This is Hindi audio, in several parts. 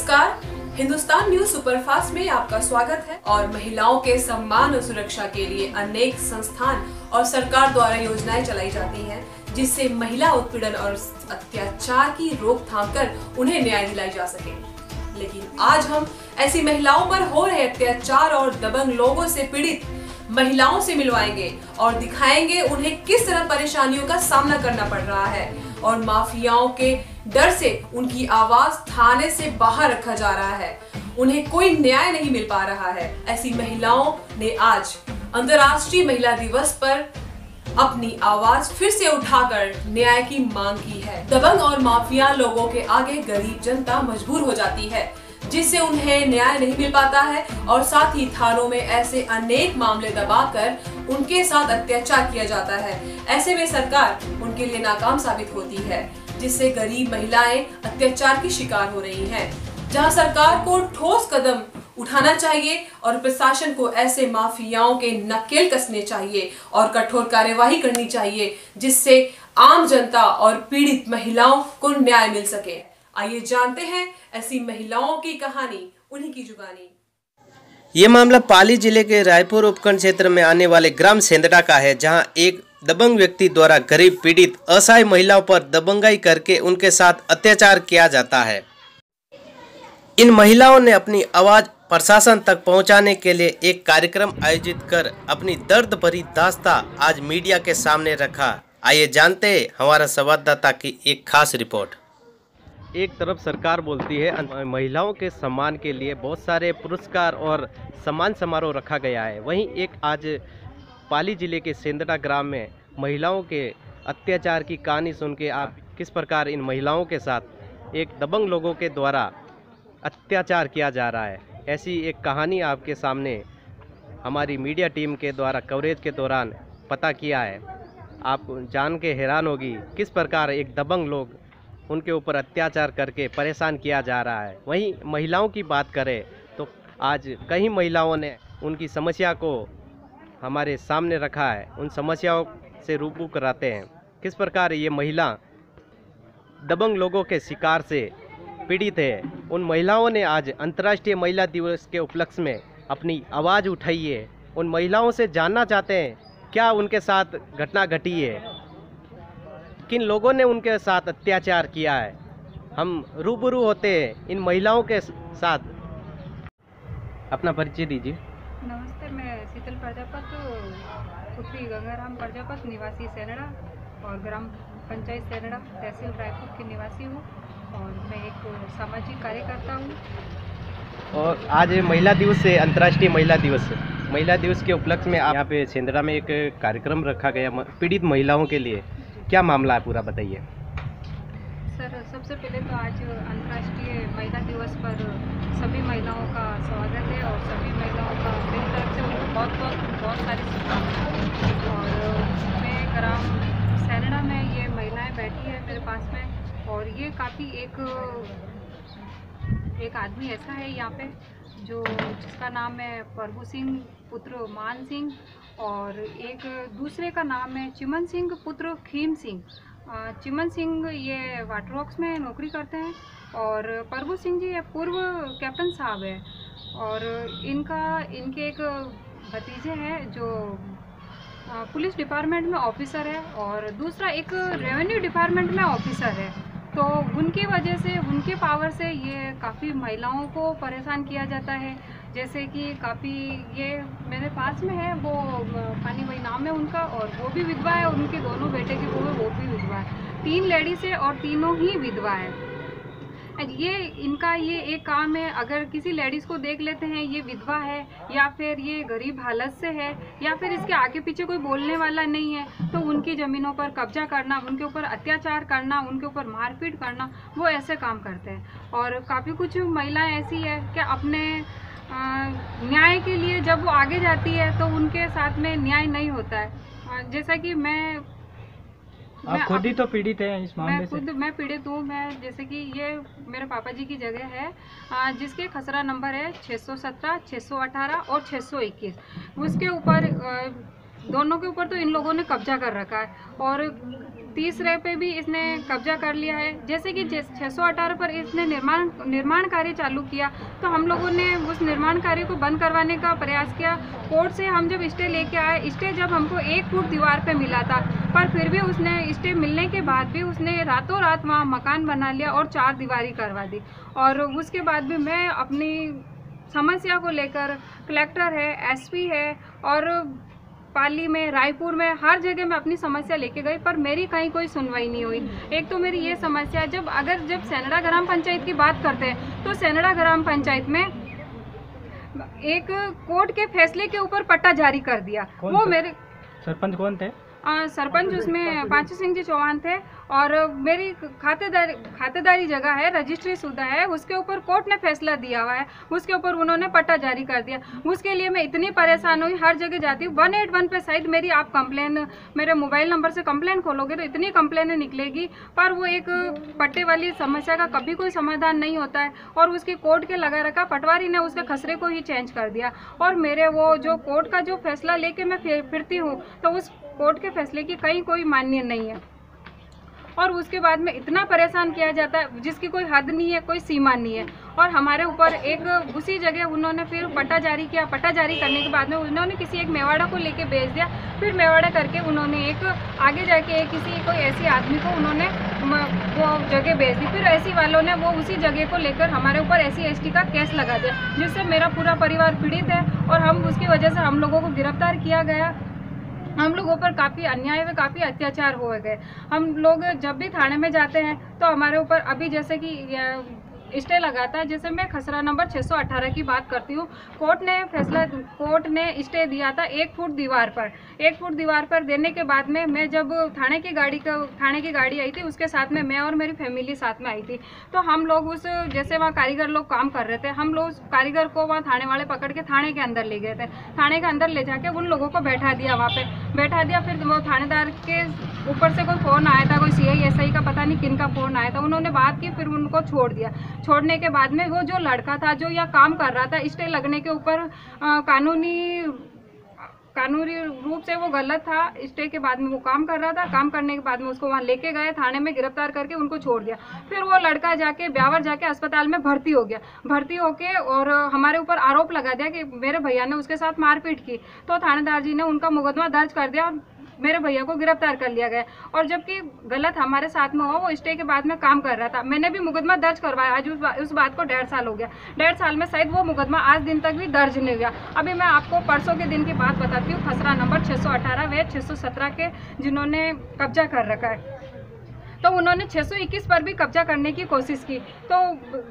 नमस्कार, हिंदुस्तान न्यूज सुपरफास्ट में आपका स्वागत है। और महिलाओं के सम्मान और सुरक्षा के लिए अनेक संस्थान और सरकार द्वारा योजनाएं चलाई जाती हैं, जिससे महिला उत्पीड़न और अत्याचार की रोकथाम कर उन्हें न्याय दिलाई जा सके। लेकिन आज हम ऐसी महिलाओं पर हो रहे अत्याचार और दबंग लोगों से पीड़ित महिलाओं से मिलवाएंगे और दिखाएंगे उन्हें किस तरह परेशानियों का सामना करना पड़ रहा है और माफियाओं के डर से उनकी आवाज थाने से बाहर रखा जा रहा है। उन्हें कोई न्याय नहीं मिल पा रहा है। ऐसी महिलाओं ने आज अंतर्राष्ट्रीय महिला दिवस पर अपनी आवाज फिर से उठाकर न्याय की मांग की है। दबंग और माफिया लोगों के आगे गरीब जनता मजबूर हो जाती है, जिससे उन्हें न्याय नहीं मिल पाता है और साथ ही थानों में ऐसे अनेक मामले दबाकर उनके साथ अत्याचार किया जाता है। ऐसे में सरकार उनके लिए नाकाम साबित होती है, जिससे गरीब महिलाएं अत्याचार की शिकार हो रही हैं। जहां सरकार को ठोस कदम उठाना चाहिए और प्रशासन को ऐसे माफियाओं के नकेल कसने चाहिए और कठोर कार्यवाही करनी चाहिए, जिससे आम जनता और पीड़ित महिलाओं को न्याय मिल सके। आइए जानते हैं ऐसी महिलाओं की कहानी, उन्हीं की जुबानी। ये मामला पाली जिले के रायपुर उपखंड क्षेत्र में आने वाले ग्राम सेंदड़ा का है, जहां एक दबंग व्यक्ति द्वारा गरीब पीड़ित असहाय महिलाओं पर दबंगाई करके उनके साथ अत्याचार किया जाता है। इन महिलाओं ने अपनी आवाज प्रशासन तक पहुंचाने के लिए एक कार्यक्रम आयोजित कर अपनी दर्द भरी दास्तां आज मीडिया के सामने रखा। आइए जानते हैं हमारा संवाददाता की एक खास रिपोर्ट। एक तरफ सरकार बोलती है महिलाओं के सम्मान के लिए बहुत सारे पुरस्कार और सम्मान समारोह रखा गया है, वहीं एक आज पाली जिले के सेंदड़ा ग्राम में महिलाओं के अत्याचार की कहानी सुन के आप किस प्रकार इन महिलाओं के साथ एक दबंग लोगों के द्वारा अत्याचार किया जा रहा है, ऐसी एक कहानी आपके सामने हमारी मीडिया टीम के द्वारा कवरेज के दौरान पता किया है। आप जान के हैरान होगी किस प्रकार एक दबंग लोग उनके ऊपर अत्याचार करके परेशान किया जा रहा है। वहीं महिलाओं की बात करें तो आज कई महिलाओं ने उनकी समस्या को हमारे सामने रखा है, उन समस्याओं से रूबरू कराते हैं किस प्रकार ये महिला दबंग लोगों के शिकार से पीड़ित है। उन महिलाओं ने आज अंतर्राष्ट्रीय महिला दिवस के उपलक्ष्य में अपनी आवाज़ उठाई है। उन महिलाओं से जानना चाहते हैं क्या उनके साथ घटना घटी है, किन लोगों ने उनके साथ अत्याचार किया है। हम रूबरू होते हैं इन महिलाओं के साथ। अपना परिचय दीजिए। नमस्ते, मैं शीतल प्रजापत, पुत्री गंगाराम प्रजापत, निवासी सेंदड़ा और ग्राम पंचायत सेंदड़ा, तहसील रायपुर की निवासी हूँ और मैं एक सामाजिक कार्यकर्ता हूँ। और आज महिला दिवस से अंतर्राष्ट्रीय महिला दिवस के उपलक्ष्य में यहाँ पे सेंदड़ा में एक कार्यक्रम रखा गया पीड़ित महिलाओं के लिए, क्या मामला है पूरा बताइए। सर, सबसे पहले तो आज अंतर्राष्ट्रीय महिला दिवस पर सभी महिलाओं का स्वागत है और सभी महिलाओं का मेरी तरफ से उनको बहुत सारी शुभकामनाएं। और मैं ग्राम सेंदड़ा में ये महिलाएं बैठी है मेरे पास में, और ये काफ़ी एक आदमी ऐसा है यहाँ पे जिसका नाम है प्रभु सिंह पुत्र मान सिंह, और एक दूसरे का नाम है चिमन सिंह पुत्र खीम सिंह। चिमन सिंह ये वाटर वर्क्स में नौकरी करते हैं और प्रभु सिंह जी ये पूर्व कैप्टन साहब है। और इनके एक भतीजे हैं जो पुलिस डिपार्टमेंट में ऑफिसर है और दूसरा एक रेवेन्यू डिपार्टमेंट में ऑफिसर है। तो उनकी वजह से, उनके पावर से ये काफ़ी महिलाओं को परेशान किया जाता है। जैसे कि काफ़ी ये मेरे पास में है, वो पानी भाई नाम है उनका, और वो भी विधवा है, उनके दोनों बेटे की वो भी विधवा है। 3 लेडीज है और तीनों ही विधवा है। इनका ये एक काम है, अगर किसी लेडीज़ को देख लेते हैं ये विधवा है या फिर ये गरीब हालत से है या फिर इसके आगे पीछे कोई बोलने वाला नहीं है, तो उनकी ज़मीनों पर कब्जा करना, उनके ऊपर अत्याचार करना, उनके ऊपर मारपीट करना, वो ऐसे काम करते हैं। और काफ़ी कुछ महिलाएं ऐसी है कि अपने न्याय के लिए जब वो आगे जाती है तो उनके साथ में न्याय नहीं होता है। जैसा कि आप खुद ही तो पीड़ित हैं इस मामले से। मैं पीड़ित हूँ। मैं जैसे कि ये मेरे पापा जी की जगह है, जिसके खसरा नंबर है 617, 618 और 621। उसके ऊपर दोनों के ऊपर तो इन लोगों ने कब्जा कर रखा है और तीसरे पे भी इसने कब्जा कर लिया है। जैसे कि 618 पर इसने निर्माण कार्य चालू किया, तो हम लोगों ने उस निर्माण कार्य को बंद करवाने का प्रयास किया। कोर्ट से हम जब स्टे लेके आए, स्टे जब हमको 1 फुट दीवार पे मिला था, पर फिर भी उसने स्टे मिलने के बाद भी उसने रातों रात वहाँ मकान बना लिया और 4 दीवारी करवा दी। और उसके बाद भी मैं अपनी समस्या को लेकर कलेक्टर है, एसपी है और पाली में, रायपुर में, हर जगह मैं अपनी समस्या लेके गई, पर मेरी कहीं कोई सुनवाई नहीं हुई। एक तो मेरी ये समस्या, जब सेंदड़ा ग्राम पंचायत की बात करते हैं तो सेंदड़ा ग्राम पंचायत में एक कोर्ट के फैसले के ऊपर पट्टा जारी कर दिया। वो मेरे सरपंच कौन थे? सरपंच उसमें पांचू सिंह जी चौहान थे और मेरी खातेदारी जगह है, रजिस्ट्री शुदा है, उसके ऊपर कोर्ट ने फैसला दिया हुआ है, उसके ऊपर उन्होंने पट्टा जारी कर दिया। उसके लिए मैं इतनी परेशान हुई, हर जगह जाती हूँ। 181 पे शायद मेरी आप कंप्लेन, मेरे मोबाइल नंबर से कंप्लेन खोलोगे तो इतनी कंप्लेनें निकलेगी, पर वो एक पट्टे वाली समस्या का कभी कोई समाधान नहीं होता है। और उसकी कोर्ट के लगा रखा, पटवारी ने उसके खसरे को ही चेंज कर दिया। और मेरे वो जो कोर्ट का जो फैसला लेके मैं फिरती हूँ तो उस कोर्ट के फैसले की कहीं कोई मान्य नहीं है। और उसके बाद में इतना परेशान किया जाता है जिसकी कोई हद नहीं है, कोई सीमा नहीं है। और हमारे ऊपर एक उसी जगह उन्होंने फिर पट्टा जारी किया। पट्टा जारी करने के बाद में उन्होंने किसी एक मेवाड़ा को लेके भेज दिया। फिर मेवाड़ा करके उन्होंने एक आगे जाके कोई ऐसी आदमी को उन्होंने वो जगह भेज दी। फिर ऐसी वालों ने वो उसी जगह को लेकर हमारे ऊपर SC/ST का केस लगा दिया, जिससे मेरा पूरा परिवार पीड़ित है। और हम उसकी वजह से हम लोगों को गिरफ्तार किया गया। हम लोगों पर काफ़ी अन्याय व काफ़ी अत्याचार हो गए। हम लोग जब भी थाने में जाते हैं तो हमारे ऊपर अभी जैसे कि स्टे लगाता है। जैसे मैं खसरा नंबर 618 की बात करती हूँ, कोर्ट ने स्टे दिया था 1 फुट दीवार पर। 1 फुट दीवार पर देने के बाद में मैं जब थाने की गाड़ी आई थी, उसके साथ में मैं और मेरी फैमिली साथ में आई थी। तो हम लोग जैसे वहाँ कारीगर लोग काम कर रहे थे, हम लोग उस कारीगर को वहाँ थाने वाले पकड़ के थाने के अंदर ले गए थे। थाने के अंदर ले जाके उन लोगों को बैठा दिया, वहाँ पे बैठा दिया। फिर वो थानेदार के ऊपर से कोई फ़ोन आया था, कोई CI SI का पता नहीं किन का फ़ोन आया था, उन्होंने बात की, फिर उनको छोड़ दिया। छोड़ने के बाद में वो जो लड़का था जो यह काम कर रहा था, स्टे लगने के ऊपर कानूनी रूप से वो गलत था। स्टे के बाद में वो काम कर रहा था, काम करने के बाद में उसको वहाँ लेके गए, थाने में गिरफ्तार करके उनको छोड़ दिया। फिर वो लड़का जाके ब्यावर जाके अस्पताल में भर्ती हो गया। भर्ती होके और हमारे ऊपर आरोप लगा दिया कि मेरे भैया ने उसके साथ मारपीट की। तो थानेदार जी ने उनका मुकदमा दर्ज कर दिया, मेरे भैया को गिरफ्तार कर लिया गया। और जबकि गलत हमारे साथ में हुआ, वो स्टे के बाद में काम कर रहा था। मैंने भी मुकदमा दर्ज करवाया। आज उस बात को 1.5 साल हो गया। 1.5 साल में शायद वो मुकदमा आज दिन तक भी दर्ज नहीं हुआ। अभी मैं आपको परसों के दिन की बात बताती हूँ। खसरा नंबर 618 व 617 के जिन्होंने कब्जा कर रखा है, तो उन्होंने 621 पर भी कब्जा करने की कोशिश की। तो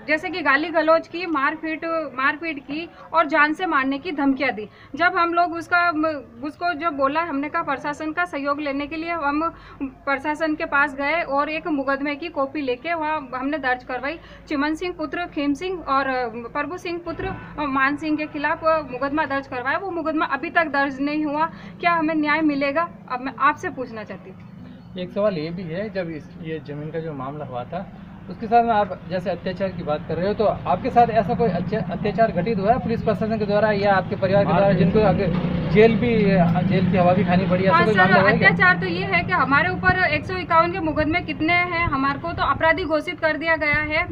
जैसे कि गाली गलौज की, मारपीट की और जान से मारने की धमकियां दी। जब हम लोग उसको जब बोला, हमने कहा प्रशासन का सहयोग लेने के लिए हम प्रशासन के पास गए और एक मुकदमे की कॉपी लेके वहाँ हमने दर्ज करवाई। चिमन सिंह पुत्र खीम सिंह और प्रभु सिंह पुत्र मान सिंह के खिलाफ मुकदमा दर्ज करवाया। वो मुकदमा अभी तक दर्ज नहीं हुआ। क्या हमें न्याय मिलेगा? अब मैं आपसे पूछना चाहती हूँ। एक सवाल ये भी है, जब ये ज़मीन का जो मामला हुआ था उसके साथ में आप जैसे अत्याचार की बात कर रहे हो, तो आपके साथ ऐसा कोई अत्याचार घटित हुआ है पुलिस प्रशासन के द्वारा या आपके परिवार के द्वारा, जिनको जेल की हवा भी खानी पड़ी? हाँ सर, अत्याचार तो ये है कि हमारे ऊपर 151 के मुकदमे कितने हैं, हमारे को तो अपराधी घोषित कर दिया गया है।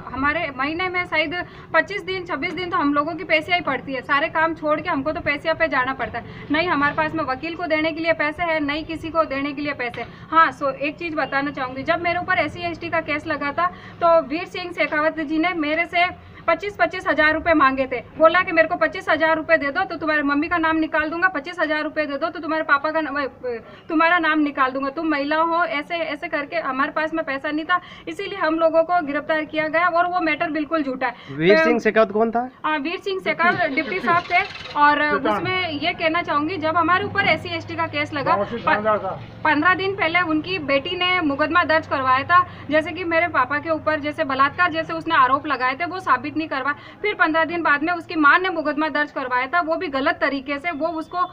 हमारे महीने में शायद 25 दिन 26 दिन तो हम लोगों की पैसियाँ ही पड़ती है। सारे काम छोड़ के हमको तो पैसियाँ पे जाना पड़ता है। नहीं हमारे पास में वकील को देने के लिए पैसे हैं, नहीं किसी को देने के लिए पैसे। हाँ, एक चीज़ बताना चाहूँगी, जब मेरे ऊपर SC/ST का केस लगा था तो वीर सिंह शेखावत जी ने मेरे से 25-25 हज़ार रुपये मांगे थे। बोला कि मेरे को 25 हज़ार रुपये दे दो तो तुम्हारे मम्मी का नाम निकाल दूंगा, 25 हज़ार रुपये दे दो तो तुम्हारे पापा का तुम्हारा नाम निकाल दूंगा, तुम महिला हो। ऐसे करके हमारे पास में पैसा नहीं था, इसीलिए हम लोगों को गिरफ्तार किया गया। और वो मैटर बिल्कुल झूठा है। वीर सिंह शेखावत कौन था? वीर सिंह शेखावत डिप्टी साहब थे। और उसमें ये कहना चाहूँगी, जब हमारे ऊपर SC/ST का केस लगा 15 दिन पहले उनकी बेटी ने मुकदमा दर्ज करवाया था। जैसे कि मेरे पापा के ऊपर जैसे बलात्कार जैसे उसने आरोप लगाए थे, वो साबित नहीं करवाया। फिर 15 दिन बाद में उसकी माँ ने मुकदमा दर्ज करवाया था, वो भी गलत तरीके से। वो उसको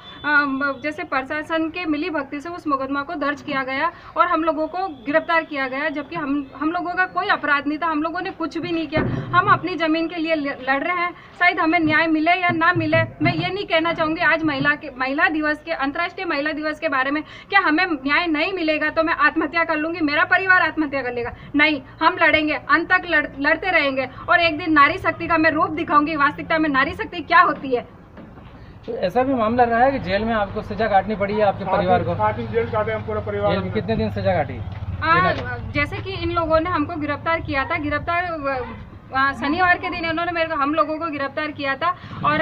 जैसे प्रशासन के मिली भक्ति से उस मुकदमा को दर्ज किया गया और हम लोगों को गिरफ्तार किया गया, जबकि हम लोगों का कोई अपराध नहीं था, हम लोगों ने कुछ भी नहीं किया। हम अपनी ज़मीन के लिए लड़ रहे हैं, शायद हमें न्याय मिले या ना मिले। मैं ये नहीं कहना चाहूँगी आज महिला दिवस के, अंतर्राष्ट्रीय महिला दिवस के बारे में कि हमें न्याय नहीं मिलेगा तो मैं आत्महत्या कर लूँगी, मेरा परिवार आत्महत्या कर लेगा। नहीं, हम लड़ेंगे, अंत तक लड़ते रहेंगे और एक दिन नारी शक्ति का मैं रूप दिखाऊंगी, वास्तविकता में नारी शक्ति क्या होती है। तो ऐसा भी मामला रहा है कि जेल में आपको सजा काटनी पड़ी है आपके परिवार को? जेल काटे हम पूरा परिवार। जेल में कितने दिन सजा काटी? जैसे कि इन लोगों ने हमको गिरफ्तार किया था, शनिवार के दिन इन्होंने हम लोगों को गिरफ्तार किया था और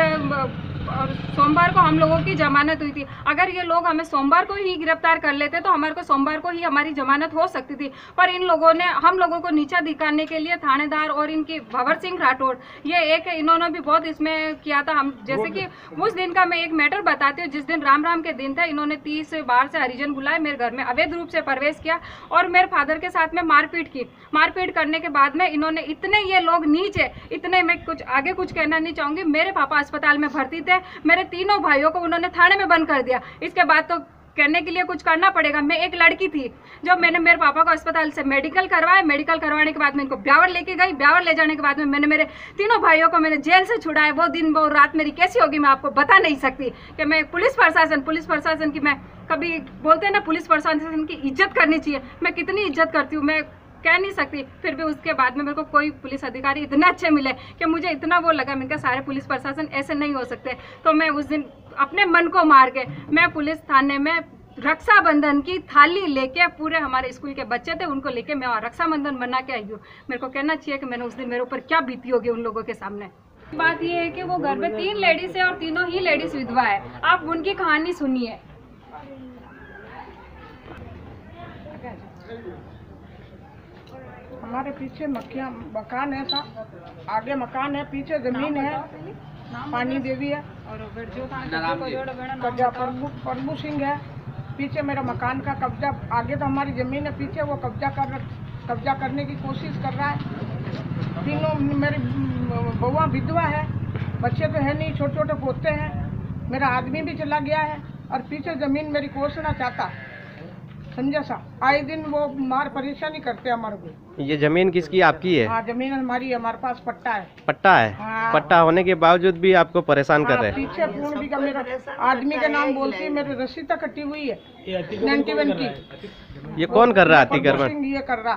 सोमवार को हम लोगों की जमानत हुई थी। अगर ये लोग हमें सोमवार को ही गिरफ्तार कर लेते तो हमारे को सोमवार को ही हमारी जमानत हो सकती थी, पर इन लोगों ने हम लोगों को नीचा दिखाने के लिए थानेदार और इनकी भंवर सिंह राठौड़, ये एक इन्होंने भी बहुत इसमें किया था। हम जैसे कि उस दिन का मैं एक मैटर बताती हूँ। जिस दिन राम के दिन था, इन्होंने 30 बार से हरिजन बुलाए, मेरे घर में अवैध रूप से प्रवेश किया और मेरे फादर के साथ में मारपीट की। मारपीट करने के बाद में इन्होंने इतने, ये लोग नीचे इतने, मैं कुछ आगे कुछ कहना नहीं चाहूँगी। मेरे पापा अस्पताल में भर्ती थे, मेरे तीनों भाइयों को उन्होंने थाने में बंद कर दिया। इसके बाद तो कहने के लिए कुछ करना पड़ेगा। मैं एक लड़की थी जो मैंने मेरे पापा को अस्पताल से मेडिकल करवाया, मेडिकल करवाने के बाद मैं इनको ब्यावर लेके गई, ब्यावर ले जाने के बाद में मैंने मेरे तीनों भाइयों को मैंने जेल से छुड़ाया। वो दिन वो रात मेरी कैसी होगी मैं आपको बता नहीं सकती कि मैं पुलिस प्रशासन की, मैं कभी बोलते हैं ना पुलिस प्रशासन की इज्जत करनी चाहिए, मैं कितनी इज्जत करती हूँ मैं कह नहीं सकती। फिर भी उसके बाद में मेरे को कोई पुलिस अधिकारी इतने अच्छे मिले कि मुझे इतना वो लगा, मैंने कहा सारे पुलिस प्रशासन ऐसे नहीं हो सकते। तो मैं उस दिन अपने मन को मार के मैं पुलिस थाने में रक्षाबंधन की थाली लेके, पूरे हमारे स्कूल के बच्चे थे उनको लेके मैं रक्षाबंधन बना के आई हूँ। मेरे को कहना चाहिए कि मैंने उस दिन मेरे ऊपर क्या बीती होगी उन लोगों के सामने। बात ये है कि वो घर में 3 लेडीज है और तीनों ही लेडीज विधवा है। आप उनकी कहानी सुनिए। हमारे पीछे मकान है, आगे मकान है, पीछे जमीन है, पानी देवी है और कब्जा प्रभु सिंह है। पीछे मेरा मकान का कब्जा, आगे तो हमारी जमीन है, पीछे वो कब्जा करने की कोशिश कर रहा है। तीनों मेरी बउआ विधवा है, बच्चे तो है नहीं, छोटे छोटे पोते हैं। मेरा आदमी भी चला गया है और पीछे जमीन मेरी कोसना चाहता, समझा सा। आए दिन वो मार परेशानी करते हमारे को। ये जमीन किसकी, आपकी है? हाँ, जमीन हमारी है, हमारे पास पट्टा है। पट्टा है? हाँ। पट्टा होने के बावजूद भी आपको परेशान कर रहे हैं? पीछे पूर्ण भी का मेरा आदमी का नाम बोलती है, मेरी रस्सी तक कटी हुई है 91 की। ये कौन कर रहा है अतिक्रमण? ये कर रहा।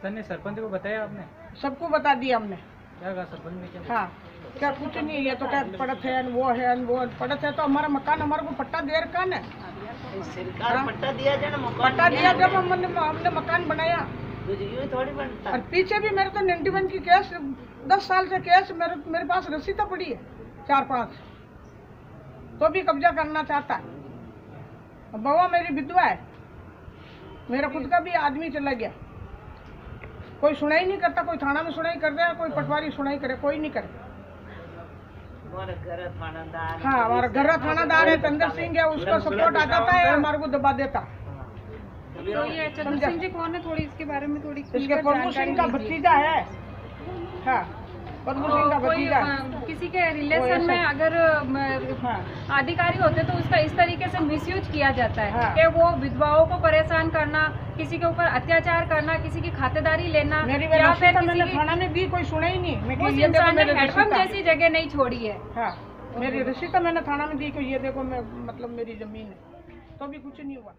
सरपंच को बताया आपने? सबको बता दिया हमने। क्या कहा सरपंच ने? क्या? हाँ, क्या कुछ नहीं, ये तो क्या पड़त है, वो पड़त है। तो हमारा मकान हमारे को पट्टा दे रखा है, पट्टा दिया जब हमने मकान बनाया। और पीछे भी मेरे तो 91 की केस, 10 साल से केस मेरे पास रसीद पड़ी है 4-5, तो भी कब्जा करना चाहता है। बउआ मेरी विधवा है, मेरा खुद का भी आदमी चला गया। कोई सुनाई नहीं करता, कोई थाना में सुनाई कर रहा है, कोई पटवारी सुनाई करे, कोई नहीं करे। हाँ, हमारा घर थानादार है चंद्र सिंह है, उसका सपोर्ट आ जाता है, हमारे को दबा देता। तो ये चंद्र सिंह जी कौन है, थोड़ी इसके बारे में थोड़ी इसके प्रभु सिंह का भतीजा है। हाँ, प्रभु सिंह का भतीजा। किसी के रिलेशन में अगर अधिकारी होते तो उसका इस तरीके से मिसयूज किया जाता है कि वो विधवाओं को परेशान करना, किसी के ऊपर अत्याचार करना, किसी की खातेदारी लेना, या फिर मैंने थाना में दी, कोई सुना ही नहीं। उस इंसान ने हेडपंप जैसी जगह नहीं छोड़ी है। हाँ, मेरी रसीद मैंने थाना में दी कि ये देखो मैं, मतलब मेरी जमीन है, तो भी कुछ नहीं हुआ।